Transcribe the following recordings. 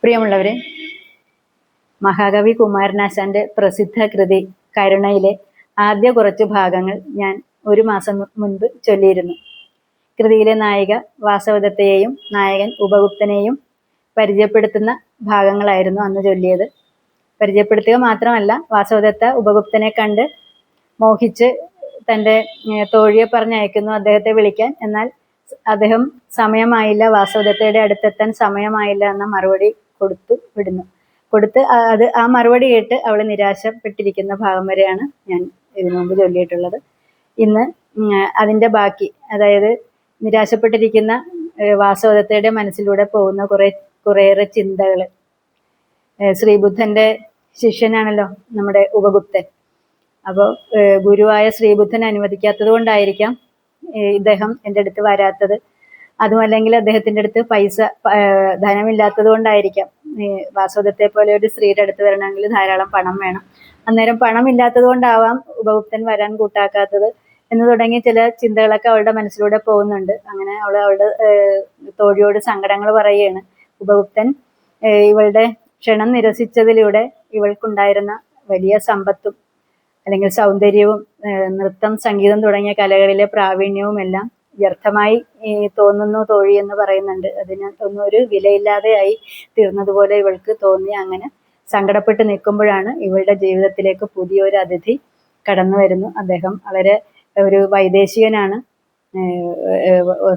പ്രിയമുള്ളവരെ, മഹാകവി കുമാരനാശാന്റെ പ്രസിദ്ധ കൃതി കരുണയിലെ ആദ്യ കുറച്ചു ഭാഗങ്ങൾ ഞാൻ ഒരു മാസം മുൻപ് ചൊല്ലിയിരുന്നു. കൃതിയിലെ നായിക വാസവദത്തയെയും നായകൻ ഉപഗുപ്തനെയും പരിചയപ്പെടുത്തുന്ന ഭാഗങ്ങളായിരുന്നു അന്ന് ചൊല്ലിയത്. പരിചയപ്പെടുത്തുക മാത്രമല്ല, വാസവദത്ത ഉപഗുപ്തനെ കണ്ട് മോഹിച്ച് തൻ്റെ തോഴിയെ പറഞ്ഞയക്കുന്നു അദ്ദേഹത്തെ വിളിക്കാൻ. എന്നാൽ അദ്ദേഹം സമയമായില്ല, വാസവദത്തയുടെ അടുത്തെത്താൻ സമയമായില്ല എന്ന മറുപടി കൊടുത്ത് ആ മറുപടി കേട്ട് അവൾ നിരാശപ്പെട്ടിരിക്കുന്ന ഭാഗം വരെയാണ് ഞാൻ ഇതിനു മുമ്പ് ചൊല്ലിയിട്ടുള്ളത്. ഇന്ന് അതിൻ്റെ ബാക്കി, അതായത് നിരാശപ്പെട്ടിരിക്കുന്ന വാസവദത്തയുടെ മനസ്സിലൂടെ പോകുന്ന കുറേയേറെ ചിന്തകൾ. ശ്രീബുദ്ധൻ്റെ ശിഷ്യനാണല്ലോ നമ്മുടെ ഉപഗുപ്തൻ. അപ്പോൾ ഗുരുവായ ശ്രീബുദ്ധൻ അനുവദിക്കാത്തത് കൊണ്ടായിരിക്കാം ഇദ്ദേഹം എൻ്റെ അടുത്ത് വരാത്തത്. അതുമല്ലെങ്കിൽ അദ്ദേഹത്തിൻ്റെ അടുത്ത് ധനമില്ലാത്തത് കൊണ്ടായിരിക്കാം. വാസവദത്തെ പോലെ ഒരു സ്ത്രീയുടെ അടുത്ത് വരണമെങ്കിൽ ധാരാളം പണം വേണം. അന്നേരം പണം ഇല്ലാത്തത് കൊണ്ടാവാം ഉപഗുപ്തൻ വരാൻ കൂട്ടാക്കാത്തത് എന്ന് തുടങ്ങി ചില ചിന്തകളൊക്കെ അവളുടെ മനസ്സിലൂടെ പോകുന്നുണ്ട്. അങ്ങനെ അവളുടെ തോഴിയോട് സങ്കടങ്ങൾ പറയുകയാണ്. ഉപഗുപ്തൻ ഇവളുടെ ക്ഷണം നിരസിച്ചതിലൂടെ ഇവൾക്കുണ്ടായിരുന്ന വലിയ സമ്പത്തും അല്ലെങ്കിൽ സൗന്ദര്യവും നൃത്തം, സംഗീതം തുടങ്ങിയ കലകളിലെ പ്രാവീണ്യവും എല്ലാം വ്യർത്ഥമായി തോന്നുന്നു തോഴി എന്ന് പറയുന്നുണ്ട്. അതിന് ഒന്നും ഒരു വിലയില്ലാതെയായി തീർന്നതുപോലെ ഇവൾക്ക് തോന്നി. അങ്ങനെ സങ്കടപ്പെട്ട് നിൽക്കുമ്പോഴാണ് ഇവളുടെ ജീവിതത്തിലേക്ക് പുതിയൊരു അതിഥി കടന്നു വരുന്നു. അദ്ദേഹം വളരെ ഒരു വൈദേശികനാണ്,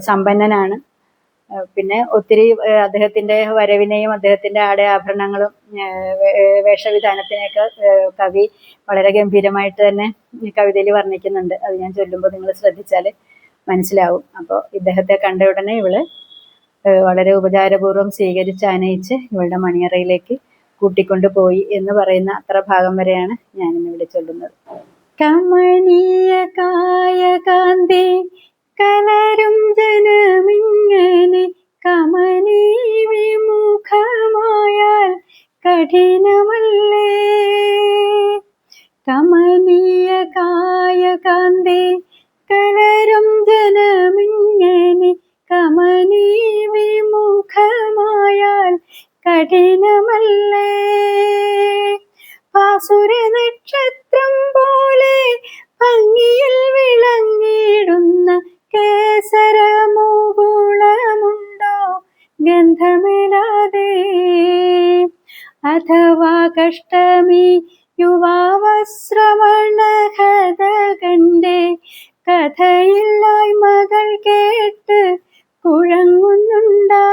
സമ്പന്നനാണ്. പിന്നെ ഒത്തിരി അദ്ദേഹത്തിൻ്റെ വരവിനെയും അദ്ദേഹത്തിൻ്റെ ആഭരണങ്ങളും വേഷവിധാനത്തിനെയൊക്കെ കവി വളരെ ഗംഭീരമായിട്ട് തന്നെ കവിതയിൽ വർണ്ണിക്കുന്നുണ്ട്. അത് ഞാൻ ചൊല്ലുമ്പോൾ നിങ്ങൾ ശ്രദ്ധിച്ചാൽ മനസ്സിലാവും. അപ്പോൾ ഇദ്ദേഹത്തെ കണ്ട ഉടനെ ഇവള് വളരെ ഉപചാരപൂർവ്വം സ്വീകരിച്ച് ആനയിച്ച് ഇവളുടെ മണിയറയിലേക്ക് കൂട്ടിക്കൊണ്ടു പോയി എന്ന് പറയുന്ന അത്ര ഭാഗം വരെയാണ് ഞാനിന്നിവിടെ ചൊല്ലുന്നത്. കമനീയ കായകാന്തി കലരും ജനമിങ്ങനെ കമനീ വിമുഖമായാൽ കഠിനമല്ലേ. കമനീയ കായകാന്തി കലരും ജനമിങ്ങനെ കമനീ വിമുഖമായാൽ കഠിനമല്ലേ. ഭാസുര നക്ഷത്രം പോലെ ഭംഗിയിൽ വിളങ്ങിടുന്ന കേസരമുകുളമുണ്ടോ ഗന്ധമില്ലാതെ. അഥവാ കഷ്ടമി യുവാവശ്രവണഹതകന്റെ കഥയില്ലായ് മകൾ കേട്ട് കുഴങ്ങുന്നുണ്ടാം.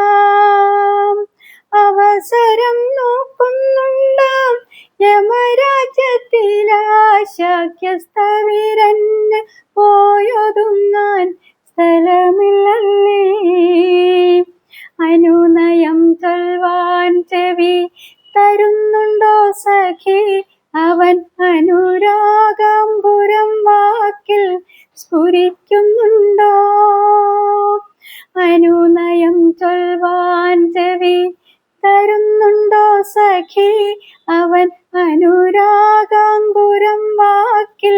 അവസരം നോക്കുന്നുണ്ടാം യമരാജ്യത്തിലാശാഖ്യസ്ഥവിരന് പോയൊതുങ്ങാൻ സ്ഥലമില്ലല്ലേ. അനുനയം ചൊൽവാൻ ചെവി തരുന്നുണ്ടോ സഖി, അവൻ അനുരാഗാംബുരം വാക്കിൽ സ്ഫുരിക്കുന്നുണ്ടോ. അനുനയം ചൊൽവാൻ ചെവി തരുന്നുണ്ടോ സഖി, അവൻ അനുരാഗാംബുരം വാക്കിൽ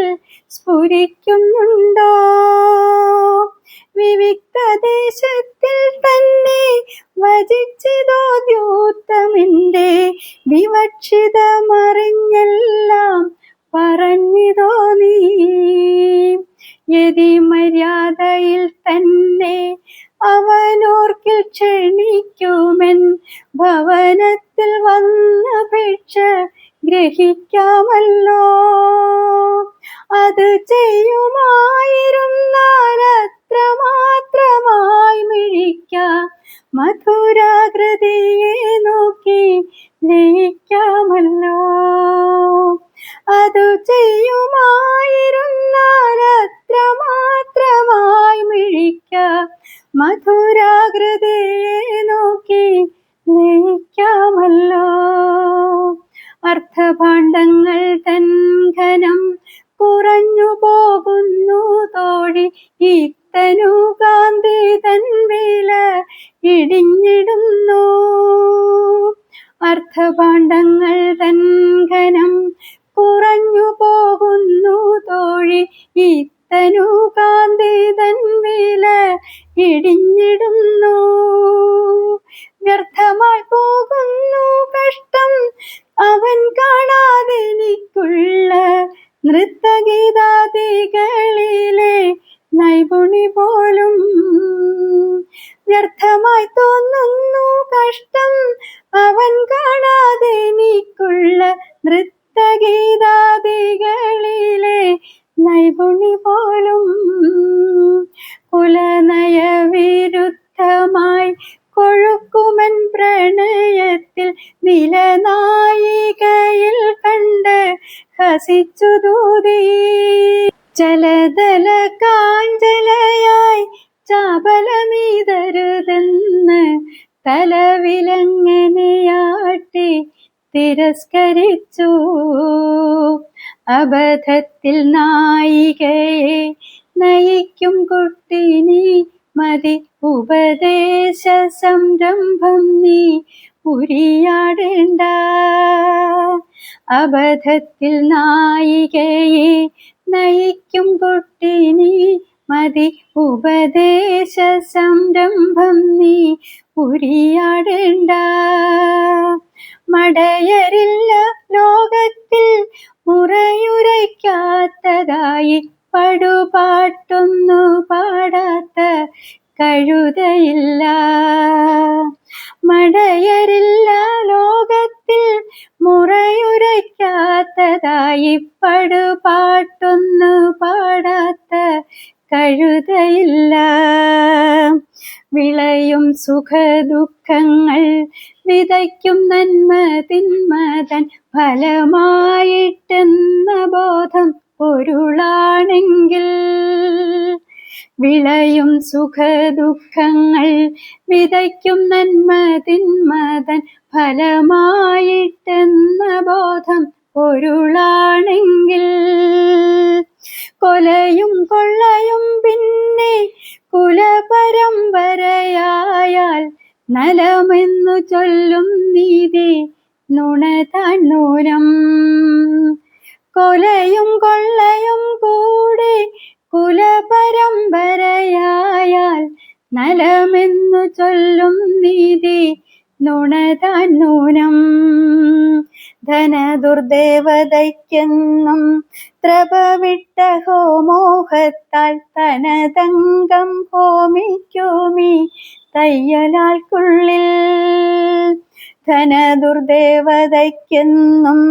സ്ഫുരിക്കുന്നുണ്ടോ. വിവിക്തദേശത്തിൽ തന്നെ വചിച്ചിതോ ദ്യൂത്തമിന്റെ വിവക്ഷിതമറിഞ്ഞെല്ലാം പറഞ്ഞിതോ നീ. യതി മര്യാദയിൽ തന്നെ അവനോർക്കിൽ ക്ഷണിക്കുമെൻ ഭവനത്തിൽ വന്ന ഭിക്ഷ ഗ്രഹിക്കാമല്ലോ. അത് ചെയ്യുമായിരുന്നാൽ അത്രമാത്രമായി മിഴിക്കാം മധുരാകൃതിയെ നോക്കി ലയിക്കാമല്ലോ. അത് ചെയ്യുമായിരുന്നാൽ അത്രമാത്രമായി മിഴിക്കാം മധുരാകൃതിയെ നോക്കി ലയിക്കാമല്ലോ. അർത്ഥഭാണ്ഡങ്ങൾ തൻ ഘനം കുറഞ്ഞു പോകുന്നു തോഴി, ഇത്തനു കാന്തി തൻ വില ഇടിഞ്ഞിടുന്നു. അർത്ഥഭാണ്ഡങ്ങൾ തൻ ഘനം കുറഞ്ഞു പോകുന്നു തോഴി, ഇത്തനു കാന്തി തൻ വില ഇടിഞ്ഞിടുന്നു. വ്യർത്ഥമായി പോകുന്നു നഷ്ടം അവൻ കാണാതെനിക്കുള്ള നൃത്തഗീതാദികളിലെ നൈപുണി പോലും കുലനയവിരുദ്ധമായി കൊഴുക്കുമൻ പ്രണയത്തിൽ നിലനായികയിൽ കണ്ട് ഹസിച്ചു ദൂതി. ചലതല കാഞ്ചലയായി ചാപലമീതരുതെന്ന് തലവിലങ്ങനെയാട്ടി തിരസ്കരിച്ചു. അബദ്ധത്തിൽ നായികയെ നയിക്കും കുട്ടിനി മതി ഉപദേശ സംരംഭം നീ ഉരിയാടേണ്ട. അബദ്ധത്തിൽ നായികയെ നയിക്കും കുട്ടിനി മതി ഉപദേശ സംരംഭം നീ ഉരിയാടേണ്ട. മടയരില്ല ലോകത്തിൽ മുറയുരയ്ക്കാത്തതായി പടുപാട്ടൊന്നു പാടാത്ത കഴുതയില്ല. മടയരില്ല ലോകത്തിൽ മുറയുരയ്ക്കാത്തതായി പടുപാട്ടൊന്നു പാടാത്ത കഴുതയില്ല. വിളയും സുഖദുഃഖങ്ങൾ വിതയ്ക്കും നന്മ തിന്മതൻ ഫലമായിട്ടെന്ന ബോധം പൊരുളാണെങ്കിൽ. വിളയും സുഖദുഃഖങ്ങൾ വിതയ്ക്കും നന്മ തിന്മതൻ ഫലമായിട്ടെന്ന ബോധം പൊരുളാണെങ്കിൽ. കൊലയും കൊള്ളയും പിന്നെ കുലപരമ്പരയായാൽ നലമെന്നു ചൊല്ലും നീതി നുണതാൻ നൂനം. കൊലയും കൊള്ളയും കൂടെ കുലപരമ്പരയായാൽ നലമെന്നു ചൊല്ലും നീതി നുണതാൻ നൂനം. ധനദുർദേവതയ്ക്കെന്നും ത്രപവിട്ട ഹോമോഹത്താൽ തനതങ്കം ഹോമിക്കുമീ തയ്യലാൾക്കുള്ളിൽ. ധനദുർദേവതയ്ക്കെന്നും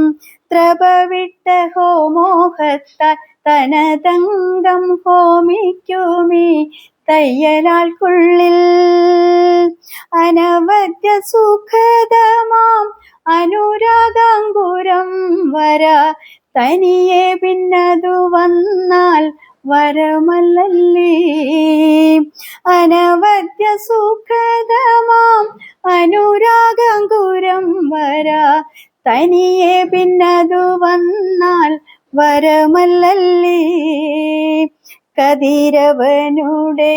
ത്രപവിട്ട ഹോമോഹത്താൽ തനതങ്കം ഹോമിക്കുമീ തയ്യലാൾക്കുള്ളിൽ. അനവദ്യ സുഖദമാം അനുരാഗാങ്കുരം വര തനിയെ പിന്നതു വന്നാൽ വരമല്ലല്ലേ. അനവദ്യ സുഖദമാം അനുരാഗാങ്കുരം വര തനിയെ പിന്നതു വന്നാൽ വരമല്ലല്ലേ. കതിരവനുടെ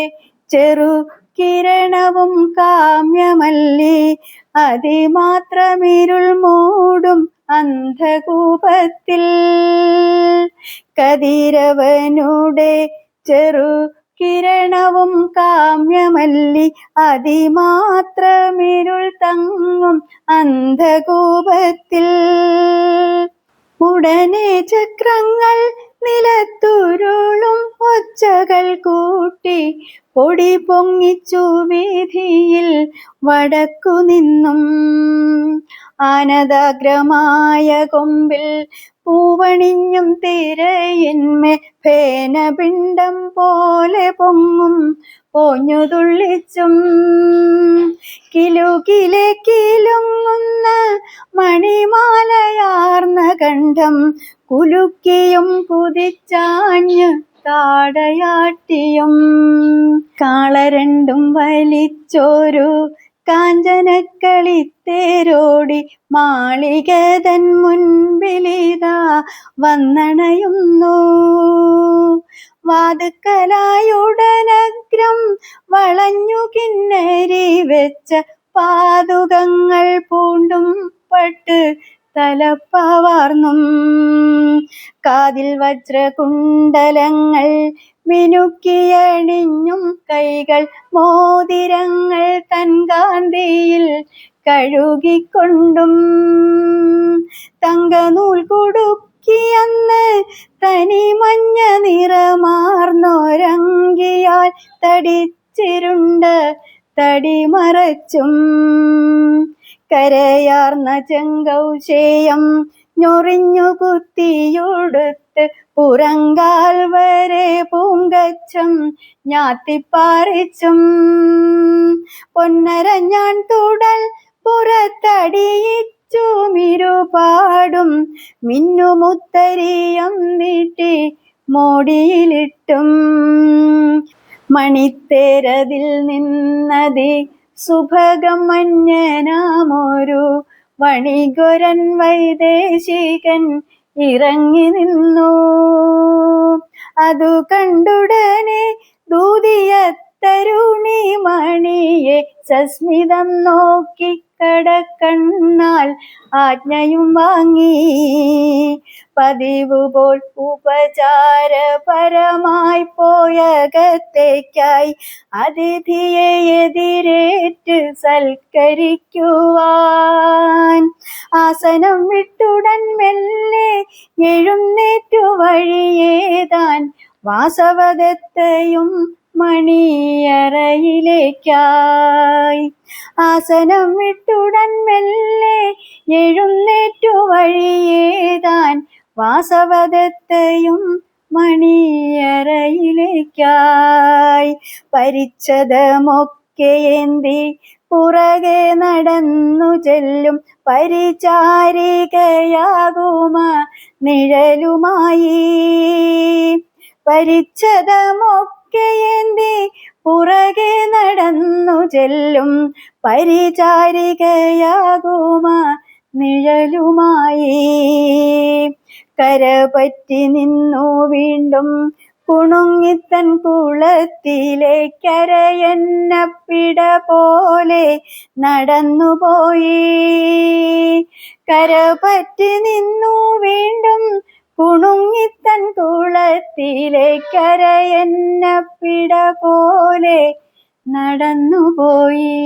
ചെറു കിരണവും കാമ്യമല്ലേ. അതിമാത്രമിരുൾ മൂടും അന്ധകൂപത്തിൽ. കതിരവനുടെ ചെറു കിരണവും കാമ്യമല്ലി. അതിമാത്രമിരുൾ തങ്ങും അന്ധകൂപത്തിൽ. ഉടനെ ചക്രങ്ങൾ നിലത്തുരുളും ഒച്ചകൾ കൂട്ടി പൊടി പൊങ്ങിച്ചു വീതിയിൽ വടക്കു നിന്നും. ആനദാഗ്രമായ കൊമ്പിൽ പൂവണിഞ്ഞും തിരയിന്മേൽ ഫേനപിണ്ഡം പോലെ പൊങ്ങും പോഞ്ഞു തുള്ളിച്ചും. കിലുകിലെ കിലുങ്ങുന്ന മണിമാലയാർന്ന കണ്ഠം കുലുക്കിയും കുതിച്ചാഞ്ഞ് താടയാട്ടിയും. കാളരണ്ടും വലിച്ചോരു കാഞ്ചനക്കളിത്തേരോടി മാളികതൻ മുൻപിലിതാ വന്നണയുന്നു. വാതുക്കലായുടനഗ്രം വളഞ്ഞു കിന്നരി വെച്ച പാതുകങ്ങൾ പൂണ്ടും പട്ട് തലപ്പാവാർന്നും. കാതിൽ വജ്രകുണ്ടലങ്ങൾ മിനുക്കിയണിഞ്ഞും കൈകൾ മോതിരങ്ങൾ തൻ കാന്തിയിൽ കഴുകിക്കൊണ്ടും. തങ്കനൂൽ കുടുക്കിയന്ന് തനി മഞ്ഞ നിറമാർന്നൊരങ്കിയാൽ തടിച്ചിരുണ്ട തടിമറച്ചും. കരയാർന്ന ചെങ്കൗശേയം ഞൊറിഞ്ഞു കുത്തിയുടുത്ത് പുറങ്കാൽ വരെ പൂങ്കച്ചം ഞാത്തിപ്പാറിച്ചും പൊന്നരഞ്ഞാൻ തുടൽ പുറത്തടിയിച്ചു മിരുപാടും മിന്നുമുത്തരിയം നീട്ടി മോടിയിലിട്ടും മണിത്തേരതിൽ നിന്നതി സുഭഗം മഞ്ഞനാമൊരു വണികൊരൻ വൈദേശികൻ ഇറങ്ങി നിന്നു. അതു കണ്ടുടനെ ദൂതിയ തരുണി മണിയെ സസ്മിതം നോക്കി കടക്കണ്ണാൽ ആജ്ഞയും വാങ്ങി. പതിവുപോൽ ഉപചാരപരമായി പോയകത്തേക്കായി അതിഥിയെ എതിരേറ്റ് സൽക്കരിക്കുവാൻ ആസനം വിട്ടുടൻ മെല്ലെ എഴുന്നേറ്റു വഴിയേതാൻ വാസവദത്തയും മണിയറയിലേക്കായി. ആസനം വിട്ടുടൻ മെല്ലെ എഴുന്നേറ്റു വഴിയേതാൻ വാസവദത്തയും മണിയറയിലേക്കായി. പരിച്ഛദമൊക്കെയേന്തി പുറകെ നടന്നു ചെല്ലും പരിചാരികയാകുമ നിഴലുമായി. പരിച്ഛദമൊക്കെയേന്തി പുറകെ നടന്നു ചെല്ലും പരിചാരികയാകുമ നിഴലുമായി. കരപറ്റി നിന്നു വീണ്ടും കുണുങ്ങിത്തൻ കുളത്തിലേക്കരയന്നപ്പിട പോലെ നടന്നുപോയി. കരപറ്റി നിന്നു വീണ്ടും കുണുങ്ങിത്തൻ കുളത്തിലേക്കരയന്നപ്പിട പോലെ നടന്നുപോയി.